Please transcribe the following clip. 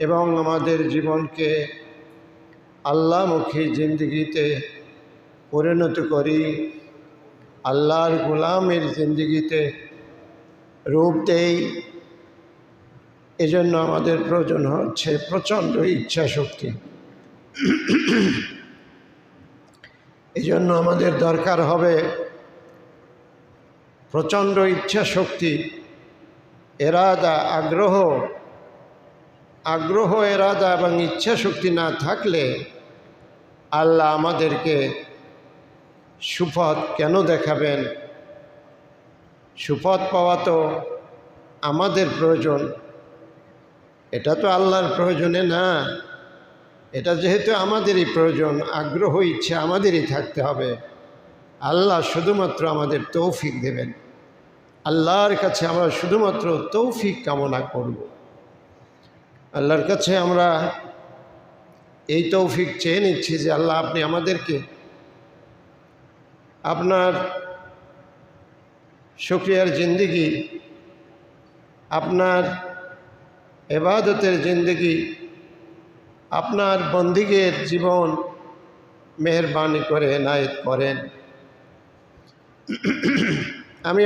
এবং আমাদের জীবনকে আল্লাহমুখী জিন্দগিতে পরিণত করি, আল্লাহর গোলামের জিন্দগিতে রূপ দেই। এজন্য আমাদের প্রয়োজন হচ্ছে প্রচণ্ড ইচ্ছা শক্তি। এজন্য আমাদের দরকার হবে প্রচণ্ড ইচ্ছা শক্তি, এরাদা, আগ্রহ এরাদা এবং ইচ্ছা শক্তি না থাকলে আল্লাহ আমাদেরকে সুপথ কেন দেখাবেন? সুপথ পাওয়া তো আমাদের প্রয়োজন, এটা তো আল্লাহর প্রয়োজনে না। এটা যেহেতু আমাদেরই প্রয়োজন, আগ্রহ ইচ্ছা আমাদেরই থাকতে হবে। আল্লাহ শুধুমাত্র আমাদের তৌফিক দেবেন। আল্লাহর কাছে আমরা শুধুমাত্র তৌফিক কামনা করব। আল্লাহর কাছে আমরা এই তৌফিক চেয়ে নিচ্ছি যে আল্লাহ আপনি আমাদেরকে আপনার শুকরিয়ার জিন্দেগি, আপনার ইবাদতের জিন্দেগি, আপনার বন্দিগের জীবন মেহেরবানি করে এনায়েত করেন। আমি